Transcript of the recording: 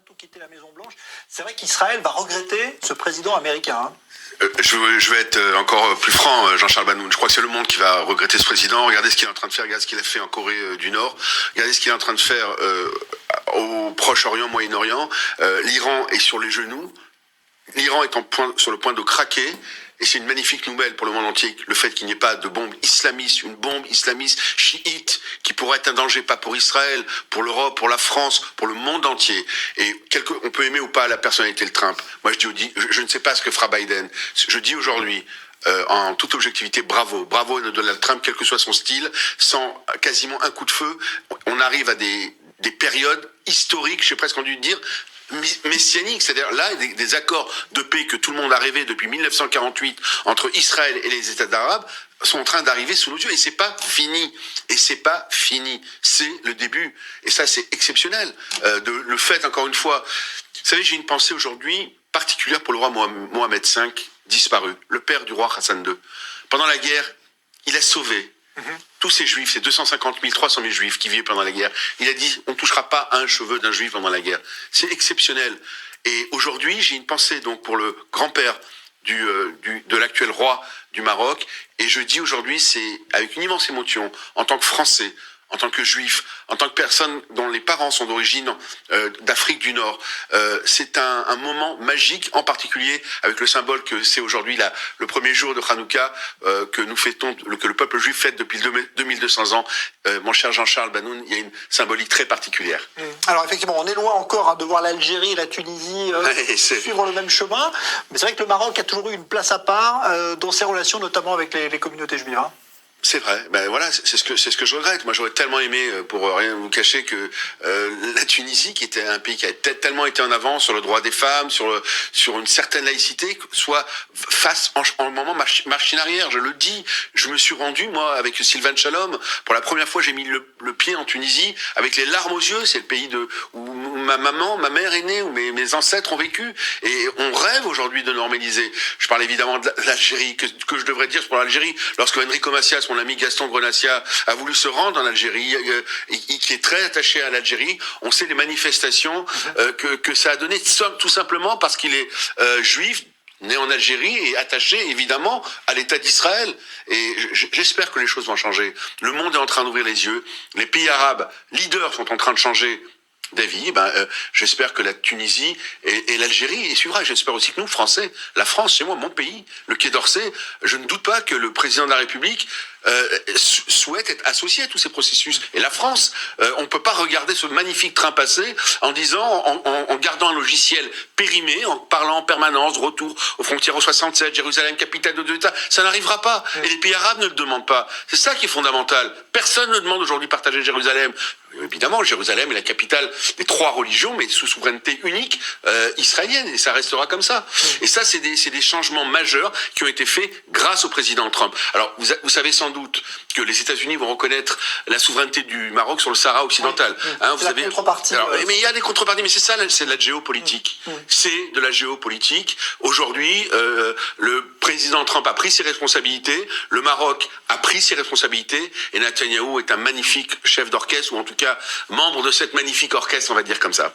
bientôt quitter la Maison-Blanche. C'est vrai qu'Israël va regretter ce président américain. Je vais être encore plus franc, Jean-Charles Banoun. Je crois que c'est le monde qui va regretter ce président. Regardez ce qu'il est en train de faire, regardez ce qu'il a fait en Corée du Nord, regardez ce qu'il est en train de faire au Proche-Orient, Moyen-Orient. L'Iran est sur les genoux. L'Iran est sur le point de craquer. Et c'est une magnifique nouvelle pour le monde entier, le fait qu'il n'y ait pas de bombe islamiste, une bombe islamiste chiite qui pourrait être un danger, pas pour Israël, pour l'Europe, pour la France, pour le monde entier. Et on peut aimer ou pas la personnalité de Trump. Moi, je ne sais pas ce que fera Biden. Je dis aujourd'hui, en toute objectivité, bravo à Donald Trump, quel que soit son style, sans quasiment un coup de feu. On arrive à des périodes historiques, j'ai presque envie de dire, messianique, c'est-à-dire là des accords de paix que tout le monde a rêvé depuis 1948 entre Israël et les États arabes sont en train d'arriver sous nos yeux et c'est pas fini, c'est le début et ça c'est exceptionnel. Le fait encore une fois, vous savez, j'ai une pensée aujourd'hui particulière pour le roi Mohamed V disparu, le père du roi Hassan II. Pendant la guerre, il a sauvé tous ces juifs, ces 250 000, 300 000 juifs qui vivaient pendant la guerre. Il a dit, on ne touchera pas à un cheveu d'un juif pendant la guerre. C'est exceptionnel. Et aujourd'hui, j'ai une pensée donc pour le grand-père de l'actuel roi du Maroc. Et je dis aujourd'hui, c'est avec une immense émotion, en tant que Français, en tant que juif, en tant que personne dont les parents sont d'origine d'Afrique du Nord. C'est un moment magique, en particulier avec le symbole que c'est aujourd'hui le premier jour de Hanouka que nous fêtons, que le peuple juif fête depuis 2200 ans. Mon cher Jean-Charles Banoun, il y a une symbolique très particulière. Alors effectivement, on est loin encore de voir l'Algérie et la Tunisie suivre le même chemin, mais c'est vrai que le Maroc a toujours eu une place à part dans ses relations, notamment avec les communautés juives. C'est vrai, ben voilà, c'est ce que je regrette. Moi, j'aurais tellement aimé, pour rien vous cacher, que la Tunisie, qui était un pays qui a tellement été en avant sur le droit des femmes, sur une certaine laïcité, soit face en moment machine arrière. Je le dis, je me suis rendu moi avec Sylvain Shalom pour la première fois. J'ai mis le pied en Tunisie avec les larmes aux yeux. C'est le pays où ma mère est née, où mes ancêtres ont vécu, et on rêve aujourd'hui de normaliser. Je parle évidemment de l'Algérie, que je devrais dire pour l'Algérie, lorsque Enrico Macias, mon ami Gaston Grenassia, a voulu se rendre en Algérie, qui est très attaché à l'Algérie. On sait les manifestations que ça a donné, tout simplement parce qu'il est juif, né en Algérie et attaché évidemment à l'État d'Israël. Et j'espère que les choses vont changer. Le monde est en train d'ouvrir les yeux. Les pays arabes leaders sont en train de changer d'avis. J'espère que la Tunisie et l'Algérie y suivra. J'espère aussi que nous, Français, la France, c'est moi, mon pays, le Quai d'Orsay, je ne doute pas que le président de la République souhaite être associé à tous ces processus. Et la France, on ne peut pas regarder ce magnifique train passer en disant, en gardant un logiciel périmé, en parlant en permanence de retour aux frontières au 67, Jérusalem, capitale de deux États. Ça n'arrivera pas. Et les pays arabes ne le demandent pas. C'est ça qui est fondamental. Personne ne demande aujourd'hui de partager Jérusalem. Évidemment, Jérusalem est la capitale des trois religions, mais sous souveraineté unique israélienne, et ça restera comme ça. Et ça, c'est des changements majeurs qui ont été faits grâce au président Trump. Alors, vous savez sans doute que les États-Unis vont reconnaître la souveraineté du Maroc sur le Sahara occidental. Vous avez contrepartie. Mais il y a des contreparties, mais c'est ça, c'est de la géopolitique. C'est de la géopolitique. Aujourd'hui, le président Trump a pris ses responsabilités, le Maroc a pris ses responsabilités, et Netanyahou est un magnifique chef d'orchestre, ou en tout cas membre de cette magnifique orchestre, on va dire comme ça.